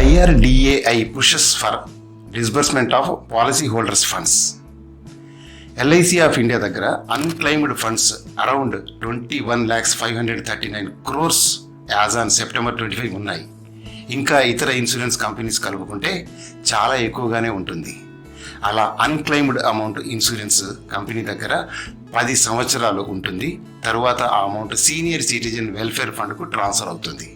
IRDAI pushes for disbursement of policyholders' funds. LIC of India దగ్గర unclaimed funds around 21,539 crores as on September 25 ఉన్నాయి. ఇంకా ఇతర insurance companies కలుపుకుంటే చాలా ఎక్కువగానే ఉంటుంది. అలా అన్క్లైమ్డ్ అమౌంట్ ఇన్సూరెన్స్ కంపెనీ దగ్గర 10 సంవత్సరాలు ఉంటుంది. తర్వాత ఆ అమౌంట్ సీనియర్ సిటిజన్ వెల్ఫేర్ ఫండ్కు ట్రాన్స్ఫర్ అవుతుంది.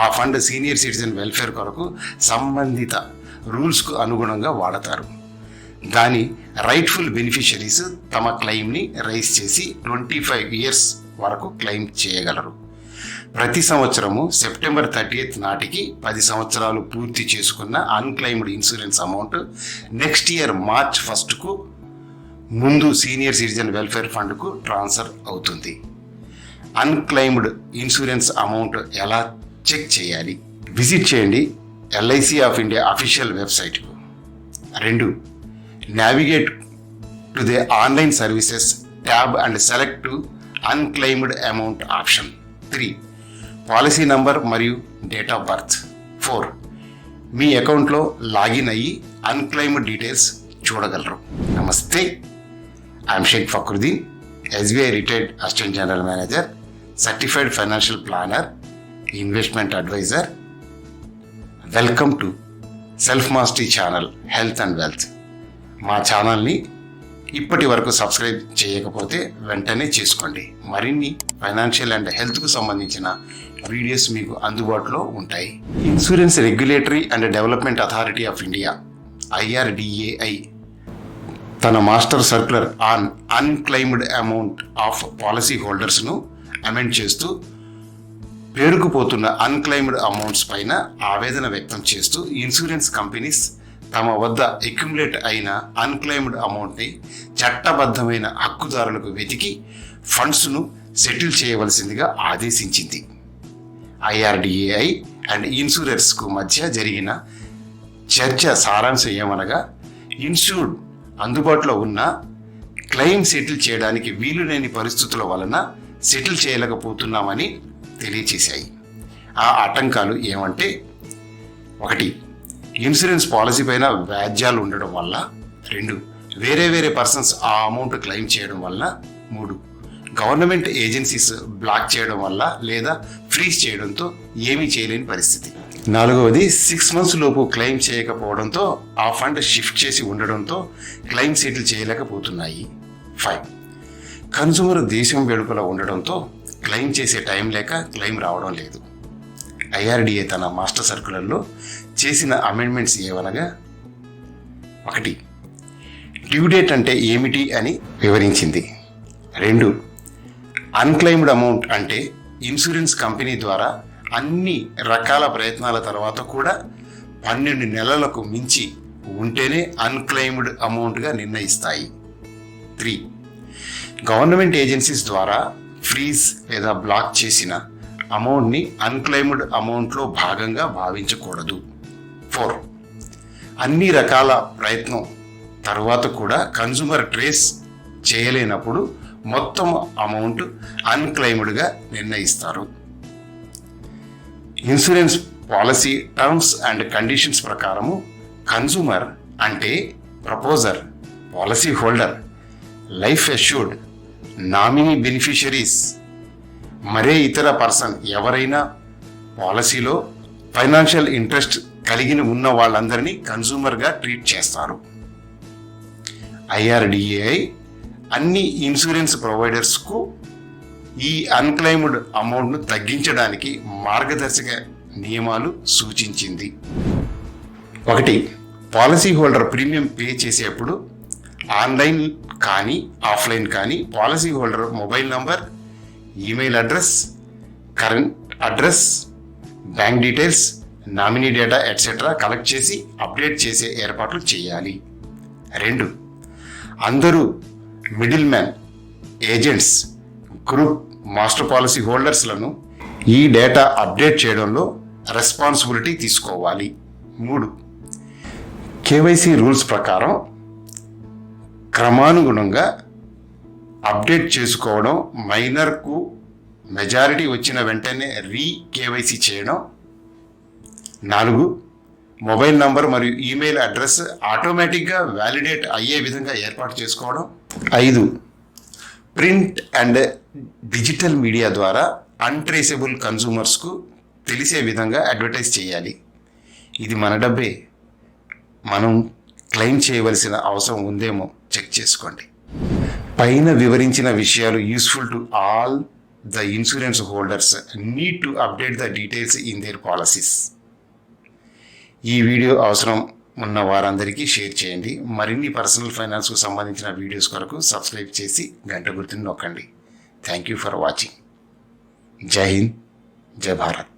ఆ ఫండ్ సీనియర్ సిటిజన్ వెల్ఫేర్ కొరకు సంబంధిత రూల్స్కు అనుగుణంగా వాడతారు. దాని రైట్ఫుల్ బెనిఫిషరీస్ తమ క్లెయిమ్ని రైజ్ చేసి 25 years వరకు క్లెయిమ్ చేయగలరు. ప్రతి సంవత్సరము సెప్టెంబర్ 30th నాటికి 10 సంవత్సరాలు పూర్తి చేసుకున్న unclaimed insurance amount next year March 1కు ముందు సీనియర్ సిటిజన్ వెల్ఫేర్ ఫండ్కు ట్రాన్స్ఫర్ అవుతుంది. అన్క్లెయిమ్డ్ ఇన్సూరెన్స్ అమౌంట్ ఎలా చెక్ చేయాలి? విజిట్ చేయండి LIC ఆఫ్ ఇండియా అఫీషియల్ వెబ్సైట్కు. 2. Navigate to the online services tab and select to unclaimed amount option. 3. Policy number మరియు date of birth. 4. మీ అకౌంట్లో లాగిన్ అయ్యి అన్క్లెయిమ్డ్ డీటెయిల్స్ చూడగలరు. నమస్తే, I'm Sheikh Fakruddin, SBI retired assistant general manager, certified financial planner, investment adviser. Welcome to self mastery channel health and wealth. మా ఛానల్ని ఇప్పటి వరకు సబ్స్క్రైబ్ చేయకపోతే వెంటనే చేసుకోండి. మరిన్ని ఫైనాన్షియల్ అండ్ హెల్త్కు సంబంధించిన వీడియోస్ మీకు అందుబాటులో ఉంటాయి. Insurance regulatory and development authority of India IRDAI తన master circular on unclaimed amount of policy హోల్డర్స్ను అమెండ్ చేస్తూ పేరుకుపోతున్న అన్క్లెయిమ్డ్ అమౌంట్స్ పైన ఆవేదన వ్యక్తం చేస్తూ ఇన్సూరెన్స్ కంపెనీస్ తమ వద్ద అక్యుములేట్ అయిన అన్క్లెయిమ్డ్ అమౌంట్ని చట్టబద్ధమైన హక్కుదారులకు వెతికి ఫండ్స్ను సెటిల్ చేయవలసిందిగా ఆదేశించింది. IRDAI అండ్ ఇన్సూరెన్స్కు మధ్య జరిగిన చర్చ సారాంశం ఏమనగా, ఇన్సూర్డ్ అందుబాటులో ఉన్న క్లెయిమ్ సెటిల్ చేయడానికి వీలులేని పరిస్థితుల వలన సెటిల్ చేయలేకపోతున్నామని తెలియచేశాయి. ఆ ఆటంకాలు ఏమంటే, 1. ఇన్సూరెన్స్ పాలసీ పైన వ్యాజ్యాలు ఉండడం వల్ల. 2. వేరే పర్సన్స్ ఆ అమౌంట్ క్లెయిమ్ చేయడం వల్ల. 3. గవర్నమెంట్ ఏజెన్సీస్ బ్లాక్ చేయడం వల్ల లేదా ఫ్రీజ్ చేయడంతో ఏమీ చేయలేని పరిస్థితి. 4వది 6 months లోపు క్లెయిమ్ చేయకపోవడంతో ఆ ఫండ్ షిఫ్ట్ చేసి ఉండడంతో క్లెయిమ్ సెటిల్ చేయలేకపోతున్నాయి. 5. కన్సూమర్ దేశం వెలుపల ఉండడంతో క్లెయిమ్ చేసే టైం లేక క్లెయిమ్ రావడం లేదు. IRDA తన మాస్టర్ సర్క్యులర్లో చేసిన అమెండ్మెంట్స్ ఏవనగా, 1. డ్యూ డేట్ అంటే ఏమిటి అని వివరించింది. 2. అన్క్లెయిమ్డ్ అమౌంట్ అంటే ఇన్సూరెన్స్ కంపెనీ ద్వారా అన్ని రకాల ప్రయత్నాల తర్వాత కూడా 12 నెలలకు మించి ఉంటేనే అన్క్లెయిమ్డ్ అమౌంట్గా నిర్ణయిస్తాయి. 3. గవర్నమెంట్ ఏజెన్సీస్ ద్వారా ఫ్రీజ్ లేదా బ్లాక్ చేసిన అమౌంట్ని అన్క్లెయిమ్డ్ అమౌంట్లో భాగంగా భావించకూడదు. 4. అన్ని రకాల ప్రయత్నం తర్వాత కూడా కన్సూమర్ ట్రేస్ చేయలేనప్పుడు మొత్తం అమౌంట్ అన్క్లెయిమ్డ్గా నిర్ణయిస్తారు. Insurance policy terms and conditions ప్రకారము కన్సూమర్ అంటే proposer, policy holder, life assured, nominee beneficiaries, మరే ఇతర పర్సన్ ఎవరైనా పాలసీలో ఫైనాన్షియల్ ఇంట్రెస్ట్ కలిగి ఉన్న వాళ్ళందరినీ కన్సూమర్గా ట్రీట్ చేస్తారు. IRDAI అన్ని ఇన్సూరెన్స్ ప్రొవైడర్స్కు ఈ అన్క్లెయిమ్డ్ అమౌంట్ను తగ్గించడానికి మార్గదర్శక నియమాలు సూచించింది. 1. పాలసీ హోల్డర్ ప్రీమియం పే చేసేప్పుడు ఆన్లైన్ కానీ ఆఫ్లైన్ కానీ policy holder mobile number, email address, current address, bank details, nominee data etcetera collect చేసి అప్డేట్ చేసే ఏర్పాట్లు చేయాలి. 2. అందరూ middle man, agents, group master policy హోల్డర్స్లను ఈ డేటా అప్డేట్ చేయడంలో రెస్పాన్సిబిలిటీ తీసుకోవాలి. 3. KYC రూల్స్ ప్రకారం క్రమానుగుణంగా అప్డేట్ చేసుకోవడం, మైనర్కు మెజారిటీ వచ్చిన వెంటనే KYC చేయడం. 4. మొబైల్ నంబర్ మరియు ఈమెయిల్ అడ్రస్ ఆటోమేటిక్గా వ్యాలిడేట్ అయ్యే విధంగా ఏర్పాటు చేసుకోవడం. 5. ప్రింట్ అండ్ డిజిటల్ మీడియా ద్వారా అన్ట్రేసబుల్ కన్సూమర్స్కు తెలిసే విధంగా అడ్వర్టైజ్ చేయాలి. ఇది మన డబ్బే, మనం క్లెయిమ్ చేయవలసిన అవసరం ఉందేమో చెక్ చేసుకోండి. పైన వివరించిన విషయాలు useful to all the insurance holders need to update the details in there policies. ఈ వీడియో అవసరం ఉన్న వారందరికీ షేర్ చేయండి. మరిన్ని పర్సనల్ ఫైనాన్స్కు సంబంధించిన వీడియోస్ కొరకు సబ్స్క్రైబ్ చేసి గంట గుర్తుని నొక్కండి. Thank you for watching. జై హింద్, జై భారత్.